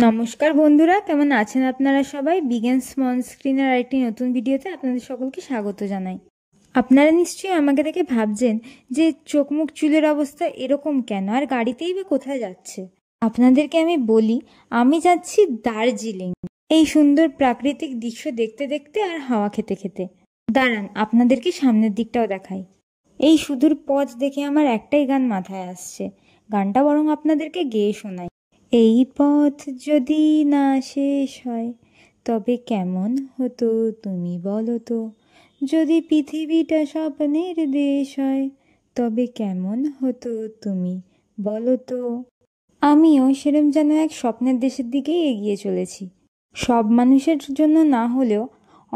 নমস্কার বন্ধুরা, কেমন আছেন আপনারা সবাই? বিগেন স্মল স্ক্রিনের আরেকটি নতুন ভিডিওতে আপনাদের সকলকে স্বাগত জানাই। আপনারা নিশ্চয়ই আমাকে দেখে ভাবছেন যে চোখ মুখ চুলের অবস্থা এরকম কেন, আর গাড়িতেই বা কোথায় যাচ্ছে। আপনাদেরকে আমি বলি, আমি যাচ্ছি দার্জিলিং, এই সুন্দর প্রাকৃতিক দৃশ্য দেখতে দেখতে আর হাওয়া খেতে খেতে। দাঁড়ান, আপনাদেরকে সামনের দিকটাও দেখাই। এই সুদূর পথ দেখে আমার একটাই গান মাথায় আসছে, গানটা বরং আপনাদেরকে গেয়ে শোনাই। এই পথ যদি না শেষ হয় তবে কেমন হতো তুমি বলো তো, যদি পৃথিবীটা স্বপ্নের দেশ হয় তবে কেমন হতো তুমি বলো তো। আমিও সেরম যেন এক স্বপ্নের দেশের দিকেই এগিয়ে চলেছি। সব মানুষের জন্য না হলেও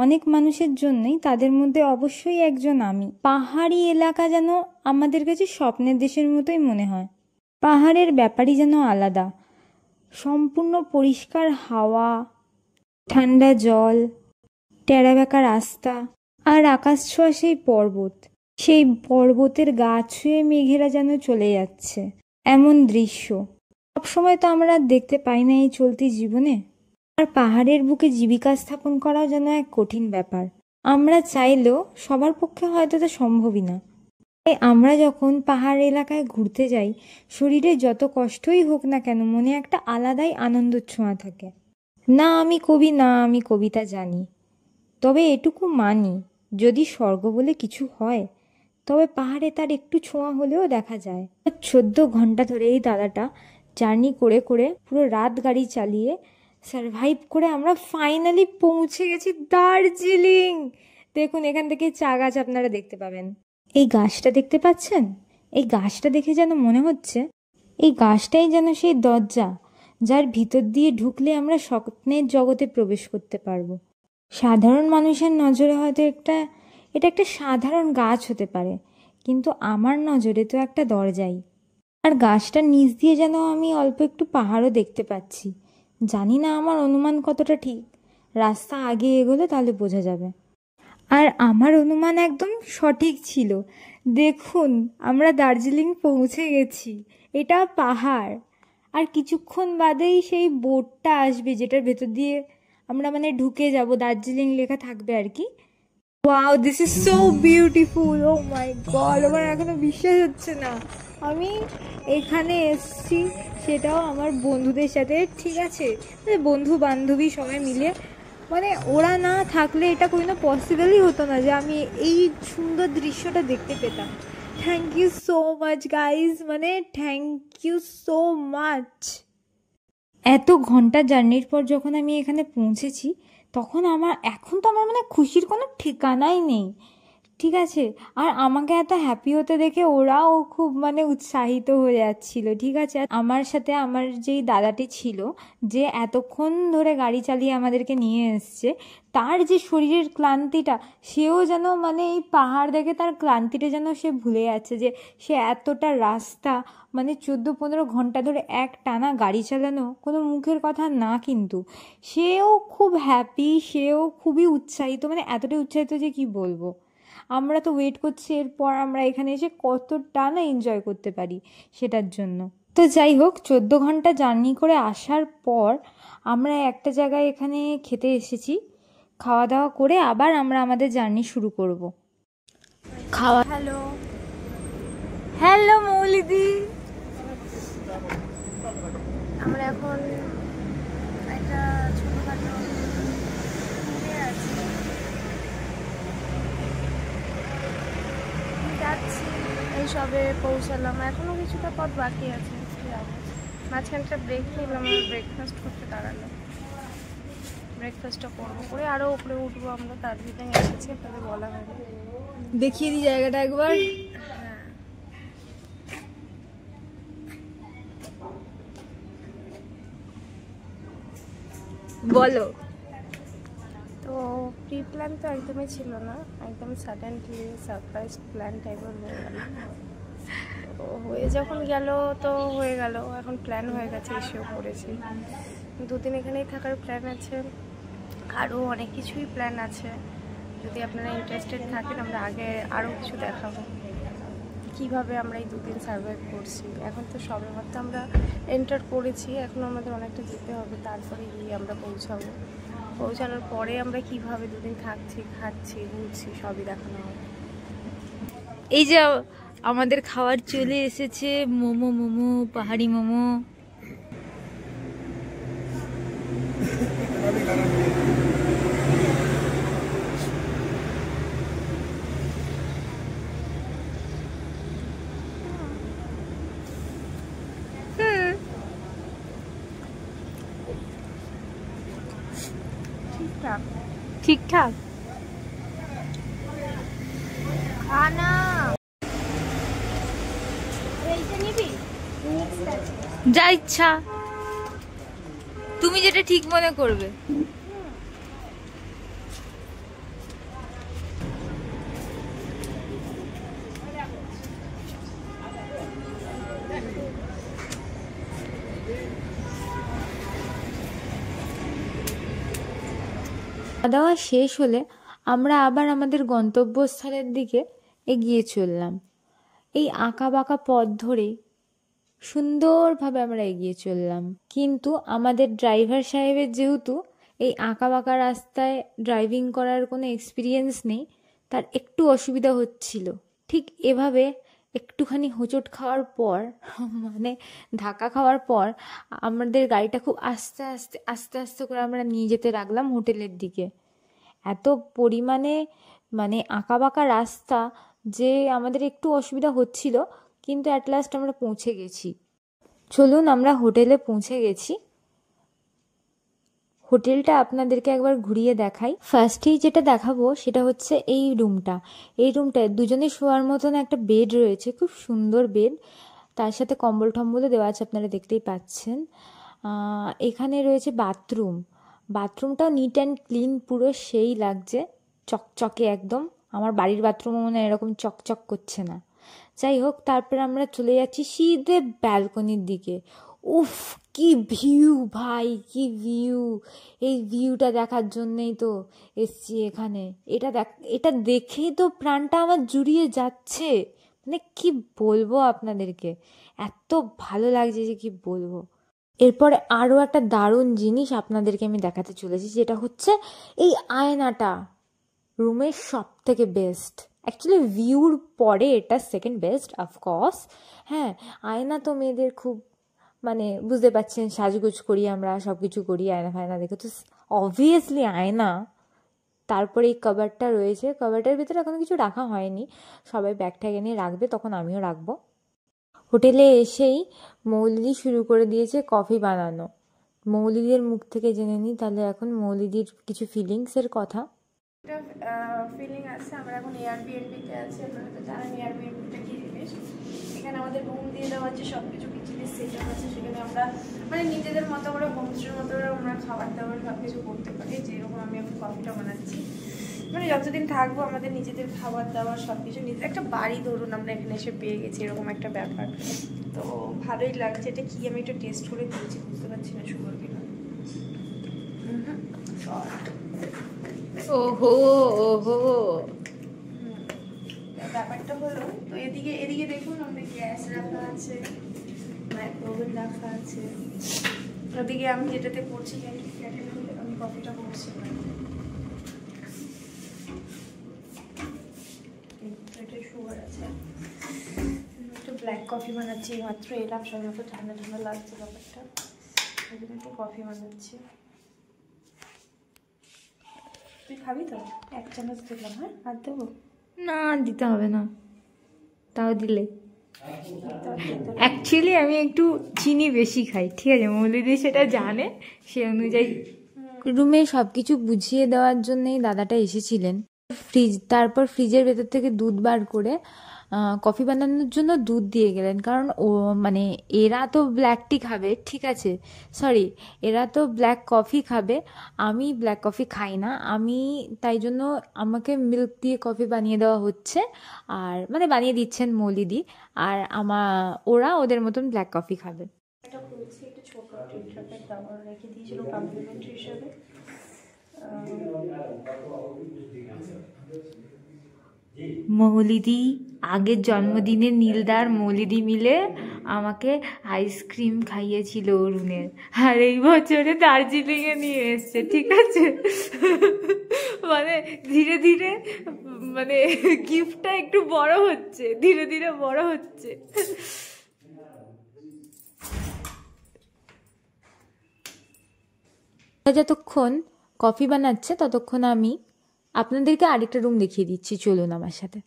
অনেক মানুষের জন্যই, তাদের মধ্যে অবশ্যই একজন আমি। পাহাড়ি এলাকা যেন আমাদের কাছে স্বপ্নের দেশের মতোই মনে হয়। পাহাড়ের ব্যাপারই যেন আলাদা, সম্পূর্ণ পরিষ্কার হাওয়া, ঠান্ডা জল, টেরাবেঁকা রাস্তা, আর আকাশ ছোঁয়া সেই পর্বত। সেই পর্বতের গা ছুঁয়ে মেঘেরা যেন চলে যাচ্ছে, এমন দৃশ্য সবসময় তো আমরা দেখতে পাই না এই চলতি জীবনে। আর পাহাড়ের বুকে জীবিকা স্থাপন করাও যেন এক কঠিন ব্যাপার। আমরা চাইলেও সবার পক্ষে হয়তো তা সম্ভবই না। তাই আমরা যখন পাহাড় এলাকায় ঘুরতে যাই, শরীরে যত কষ্টই হোক না কেন, মনে একটা আলাদাই আনন্দ ছোঁয়া থাকে। না আমি কবি, না আমি কবিতা জানি, তবে এটুকু মানি, যদি স্বর্গ বলে কিছু হয় তবে পাহাড়ে তার একটু ছোঁয়া হলেও দেখা যায়। 14 ঘন্টা ধরে এই দাদাটা জার্নি করে করে, পুরো রাত গাড়ি চালিয়ে সারভাইভ করে আমরা ফাইনালি পৌঁছে গেছি দার্জিলিং। দেখুন, এখান থেকে চা গাছ আপনারা দেখতে পাবেন। এই গাছটা দেখতে পাচ্ছেন? এই গাছটা দেখে যেন মনে হচ্ছে এই গাছটাই যেন সেই দরজা, যার ভিতর দিয়ে ঢুকলে আমরা স্বপ্নের জগতে প্রবেশ করতে পারবো। সাধারণ মানুষের নজরে হয়তো এটা একটা সাধারণ গাছ হতে পারে, কিন্তু আমার নজরে তো একটা দরজাই। আর গাছটার নিচ দিয়ে যেন আমি অল্প একটু পাহাড়ও দেখতে পাচ্ছি। জানি না আমার অনুমান কতটা ঠিক, রাস্তা আগে এগোলে তাহলে বোঝা যাবে। আর আমার অনুমান একদম সঠিক ছিল। দেখুন, আমরা দার্জিলিং পৌঁছে গেছি। এটা পাহাড়, আর কিছুক্ষণ বাদেই সেই বোটটা আসবে, যেটার ভেতর দিয়ে আমরা ঢুকে যাব, দার্জিলিং লেখা থাকবে আর কি। Wow, this is so beautiful. Oh my god, আমার এখনো বিশ্বাস হচ্ছে না আমি এখানে এসেছি, সেটাও আমার বন্ধুদের সাথে। ঠিক আছে, বন্ধু বান্ধবী সবাই মিলে, ওরা না থাকলে এটা কোনো পসিবলই হতো না যে আমি এই সুন্দর দৃশ্যটা দেখতে পেতাম। Thank you so much guys, thank you so much. এত ঘন্টা জার্নির পর যখন আমি এখানে পৌঁছেছি, তখন এখন তো আমার খুশির কোনো ঠিকানাই নেই। ঠিক আছে, আর আমাকে এত হ্যাপি হতে দেখে ওরাও খুব উৎসাহিত হয়ে যাচ্ছিল। ঠিক আছে, আমার সাথে আমার যেই দাদাটি ছিল, যে এতক্ষণ ধরে গাড়ি চালিয়ে আমাদেরকে নিয়ে এসছে, তার যে শরীরের ক্লান্তিটা, সেও যেন এই পাহাড় দেখে তার ক্লান্তিটা যেন সে ভুলে যাচ্ছে, যে সে এতটা রাস্তা 14-15 ঘন্টা ধরে এক টানা গাড়ি চালানো কোনো মুখের কথা না, কিন্তু সেও খুব হ্যাপি, সেও খুবই উৎসাহিত, এতটাই উৎসাহিত যে কি বলবো। আমরা তো ওয়েট করছি এরপর আমরা এখানে এসে কতটা না এনজয় করতে পারি সেটার জন্য। তো যাই হোক, 14 ঘন্টা জার্নি করে আসার পর আমরা একটা জায়গায় এখানে খেতে এসেছি। খাওয়া দাওয়া করে আবার আমরা আমাদের জার্নি শুরু করব। হ্যালো হ্যালো মৌলিদি, আমরা এখন একটা ছোটখাটো আছি, যাচ্ছি, এই সবে পৌঁছালাম, এখনো কিছুটা পথ বাকি আছে। মাঝখানটা ব্রেক নিলাম, ব্রেকফাস্ট করতে দাঁড়ালাম। ব্রেকফাস্টটা করবো, করে আরও উপরে উঠবো আমরা, তার ভিতরে এসেছি, আপনাদের বলা হয়নি। দেখিয়ে দিই জায়গাটা একবার। বলো। তো প্রি প্ল্যান তো একদমই ছিল না, একদম সাডেনলি সারপ্রাইজ প্ল্যান টাইপের হয়ে গেল। তো হয়ে যখন গেল তো হয়ে গেল, এখন প্ল্যান হয়ে গেছে, এসেও পড়েছি। 2 দিন এখানেই থাকার প্ল্যান আছে, আরও অনেক কিছুই প্ল্যান আছে। যদি আপনারা ইন্টারেস্টেড থাকেন, আমরা আগে আরও কিছু দেখাবো। কি কিভাবে আমরা এই দুদিন সার্ভাইভ করছি। এখন তো সবে মাত্র আমরা এন্টার করেছি, এখন আমাদের অনেকটা যেতে হবে, তারপরে গিয়ে আমরা পৌঁছাবো। পৌঁছানোর পরে আমরা কিভাবে দুদিন থাকছি, খাচ্ছি, ঘুরছি, সবই দেখানো হবে। এই যে আমাদের খাবার চলে এসেছে, মোমো মোমো, পাহাড়ি মোমো। ঠিকঠাক ঠিকঠাক খানা। এইটা নিবি, মিক্সড আছে। যা ইচ্ছা, তুমি যেটা ঠিক মনে করবে। খাওয়া দাওয়া শেষ হলে আমরা আবার আমাদের গন্তব্যস্থলের দিকে এগিয়ে চললাম। এই আঁকা বাঁকা পথ ধরে সুন্দরভাবে আমরা এগিয়ে চললাম, কিন্তু আমাদের ড্রাইভার সাহেবের যেহেতু এই আঁকা বাঁকা রাস্তায় ড্রাইভিং করার কোনো এক্সপিরিয়েন্স নেই, তার একটু অসুবিধা হচ্ছিল। ঠিক এভাবে একটুখানি হোঁচট খাওয়ার পর, মানে ধাক্কা খাওয়ার পর, আমাদের গাড়িটা খুব আস্তে আস্তে আস্তে আস্তে করে আমরা নিয়ে যেতে লাগলাম হোটেলের দিকে। এত পরিমাণে মানে আঁকা বাঁকা রাস্তা যে আমাদের একটু অসুবিধা হচ্ছিল, কিন্তু অ্যাট লাস্ট আমরা পৌঁছে গেছি। চলুন, আমরা হোটেলে পৌঁছে গেছি। হোটেলটা আপনাদেরকে একবার ঘুরিয়ে দেখাই। ফার্স্টেই যেটা দেখাবো সেটা হচ্ছে এই রুমটা। এই রুমটায় দুজনে শোয়ার মতন একটা বেড রয়েছে, খুব সুন্দর বেড, তার সাথে কম্বল টম্বলও দেওয়া আছে, আপনারা দেখতেই পাচ্ছেন। এখানে রয়েছে বাথরুম। বাথরুমটাও নিট অ্যান্ড ক্লিন, পুরো সেই লাগছে, চকচকে একদম। আমার বাড়ির বাথরুমও মনে হয় এরকম চকচক করছে না। যাই হোক, তারপরে আমরা চলে যাচ্ছি সিধে ব্যালকনির দিকে। উফ, কি ভিউ ভাই, কি ভিউ! এই ভিউটা দেখার জন্যই তো এসছি এখানে। এটা দেখেই তো প্রাণটা আমার জুড়িয়ে যাচ্ছে। মানে কি বলবো আপনাদেরকে, এত ভালো লাগছে যে কি বলবো। এরপরে আরও একটা দারুণ জিনিস আপনাদেরকে আমি দেখাতে চলেছি, যেটা হচ্ছে এই আয়নাটা। রুমের সব থেকে বেস্ট, অ্যাকচুয়ালি ভিউর পরে এটা সেকেন্ড বেস্ট, অফকোর্স। হ্যাঁ, আয়না তো মেয়েদের খুব, মানে বুঝতে পারছেন, সাজগোজ করি আমরা, সব কিছু করি আয়না ফায়না দেখে, তো অবভিয়াসলি আয়না। তারপরে এই কভারটা রয়েছে, কভারটার ভিতরে এখন কিছু রাখা হয়নি, সবাই ব্যাগ ট্যাগ নিয়ে রাখবে, তখন আমিও রাখবো। হোটেলে এসেই মৌলিদি শুরু করে দিয়েছে কফি বানানো। মৌলিদির মুখ থেকে জেনে নিই তাহলে এখন মৌলিদির কিছু ফিলিংসের কথা। একটা ফিলিং আছে, আমরা এখন এয়ারবিএনবিতে আছি। আপনারা তো জানেন এয়ারবিএনবিটা কি জিনিস। এখানে আমাদের রুম দিয়ে দেওয়া আছে, সব কিছু কিচেনের সেট আপ আছে, সেখানে আমরা মানে নিজেদের মতো করে হোমস্টের মতো করে আমরা খাবার দাবার সব কিছু করতে পারি। যেরকম আমি এখন কফিটা বানাচ্ছি, মানে যতদিন থাকবো আমাদের নিজেদের খাবার দাবার সব কিছু নিজেদের, একটা বাড়ি ধরুন আমরা এখানে এসে পেয়ে গেছি, এরকম একটা ব্যাপার। তো ভালোই লাগছে। এটা কি আমি একটু টেস্ট করে দিয়েছি, বুঝতে পারছি না সুগার কিনা। ওহো ওহো, ব্যাপারটা হলো, তো এদিকে দেখুন আমাদের গ্যাস রাখা আছে, মাইক্রোওভেন রাখা আছে। ওদিকে আমি যেটাতে করছি, আমি কফিটা করছি, এটা সুগার আছে। একটু ব্ল্যাক কফি বানাচ্ছি, মাত্র এলাম, সবাই মতো ঠান্ডা ঠান্ডা লাগছে ব্যাপারটা, ওই জন্য একটু কফি বানাচ্ছি। তুই খাবি তো? এক চামচ দিলাম, হ্যাঁ আর দেবো না, দিতে হবে না, তাও দিলে। অ্যাকচুয়ালি আমি একটু চিনি বেশি খাই, ঠিক আছে, মৌলিদি সেটা জানে, সে অনুযায়ী। রুমে সব কিছু বুঝিয়ে দেওয়ার জন্যই দাদাটা এসেছিলেন। তারপর ফ্রিজের ভেতর থেকে দুধ বার করে কফি বানানোর জন্য দুধ দিয়ে গেলেন, কারণ ও মানে এরা তো ব্ল্যাক টি খাবে, ঠিক আছে, সরি, এরা তো ব্ল্যাক কফি খাবে, আমি ব্ল্যাক কফি খাই না, আমি তাই জন্য আমাকে মিল্ক দিয়ে কফি বানিয়ে দেওয়া হচ্ছে, আর মানে বানিয়ে দিচ্ছেন মৌলিদি, আর ওরা ওদের মতন ব্ল্যাক কফি খাবে। একটা খুলছি, একটা ছোট টিট্রাপের দাবার রেখে দিয়েছিল কমপ্লিমেন্টারি হিসেবে। মৌলিদি আগের জন্মদিনে নীলদার মৌলিদি মিলে আমাকে আইসক্রিম খাইয়েছিল অরুণের, আর এই বছরে দার্জিলিংয়ে নিয়ে এসছে, ঠিক আছে? মানে ধীরে ধীরে মানে গিফটটা একটু বড় হচ্ছে, ধীরে ধীরে বড় হচ্ছে। যতক্ষণ কফি বানাচ্ছে ততক্ষণ আমি আপনাদেরকে আরেকটা রুম দেখিয়ে দিচ্ছি, চলুন আমার সাথে।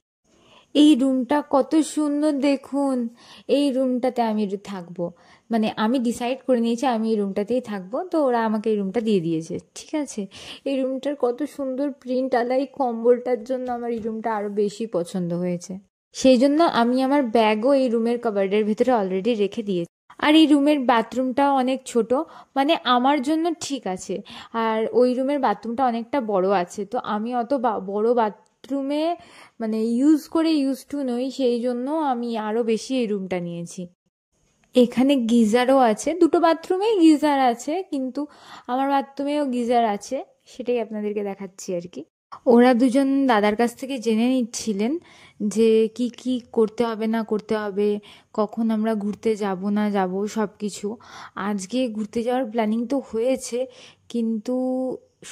এই রুমটা কত সুন্দর দেখুন, এই রুমটাতে আমি থাকবো, মানে আমি ডিসাইড করে নিয়েছি আমি এই রুমটাতেই থাকবো, তো ওরা আমাকে এই রুমটা দিয়ে দিয়েছে, ঠিক আছে? এই রুমটার কত সুন্দর প্রিন্ট আলা, এই কম্বলটার জন্য আমার এই রুমটা আরও বেশি পছন্দ হয়েছে, সেই জন্য আমি আমার ব্যাগও এই রুমের কাবার্ডের ভেতরে অলরেডি রেখে দিয়েছি। আর এই রুমের বাথরুমটাও অনেক ছোট, মানে আমার জন্য ঠিক আছে, আর ওই রুমের বাথরুমটা অনেকটা বড় আছে, তো আমি অত বড় বাথরুমে মানে ইউজ টু নই, সেই জন্য আমি আরও বেশি এই রুমটা নিয়েছি। এখানে গিজারও আছে, দুটো বাথরুমেই গিজার আছে, কিন্তু আমার বাথরুমেও গিজার আছে, সেটাই আপনাদেরকে দেখাচ্ছি আর কি। ওরা দুজন দাদার কাছ থেকে জেনে নিচ্ছিলেন যে কি কি করতে হবে না করতে হবে, কখন আমরা ঘুরতে যাব না যাব সব কিছু। আজকে ঘুরতে যাওয়ার প্ল্যানিং তো হয়েছে, কিন্তু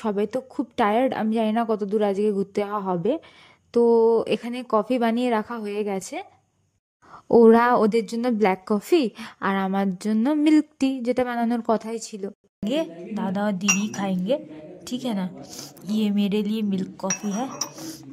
সবাই তো খুব টায়ার্ড, আমি জানি না কত দূর আজকে ঘুরতে যাওয়া হবে। তো এখানে কফি বানিয়ে রাখা হয়ে গেছে, ওরা ওদের জন্য ব্ল্যাক কফি আর আমার জন্য মিল্ক টি, যেটা বানানোর কথাই ছিল। ये दादा और दीदी खाएंगे, ठीक है ना? ये मेरे लिए मिल्क कॉफ़ी है,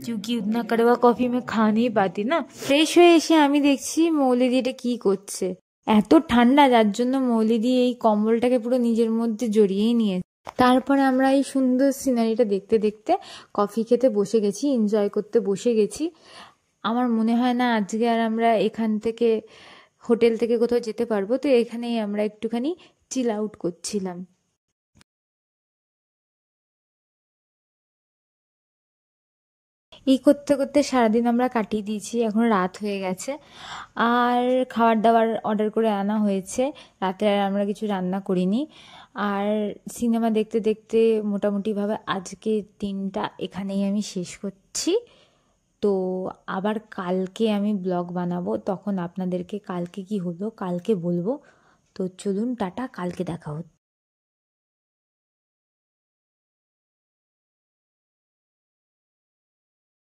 क्योंकि उतना कड़वा कॉफ़ी मैं खा नहीं पाती ना। ফ্রেশ হয়ে এসে আমি দেখছি মৌলিদি এটা কি করছে, এত ঠান্ডা যার জন্য মৌলিদি এই কম্বলটাকে পুরো নিজের মধ্যে জড়িয়েই নিয়েছে। তারপরে আমরা এই সুন্দর সিনারিটা দেখতে দেখতে কফি খেতে বসে গেছি, এনজয় করতে বসে গেছি। আমার মনে হয় না আজকে আর আমরা এখান থেকে হোটেল থেকে কোথাও যেতে পারবো, তো এখানেই আমরা একটুখানি চিল আউট করছিলাম। এই করতে করতে সারাদিন আমরা কাটিয়ে দিয়েছি, এখন রাত হয়ে গেছে, আর খাবার দাবার অর্ডার করে আনা হয়েছে, রাতে আর আমরা কিছু রান্না করিনি। আর সিনেমা দেখতে দেখতে মোটামুটিভাবে আজকের দিনটা এখানেই আমি শেষ করছি। তো আবার কালকে আমি ব্লগ বানাবো, তখন আপনাদেরকে কালকে কি হলো কালকে বলবো। তো চলুন টাটা, কালকে দেখা হচ্ছে।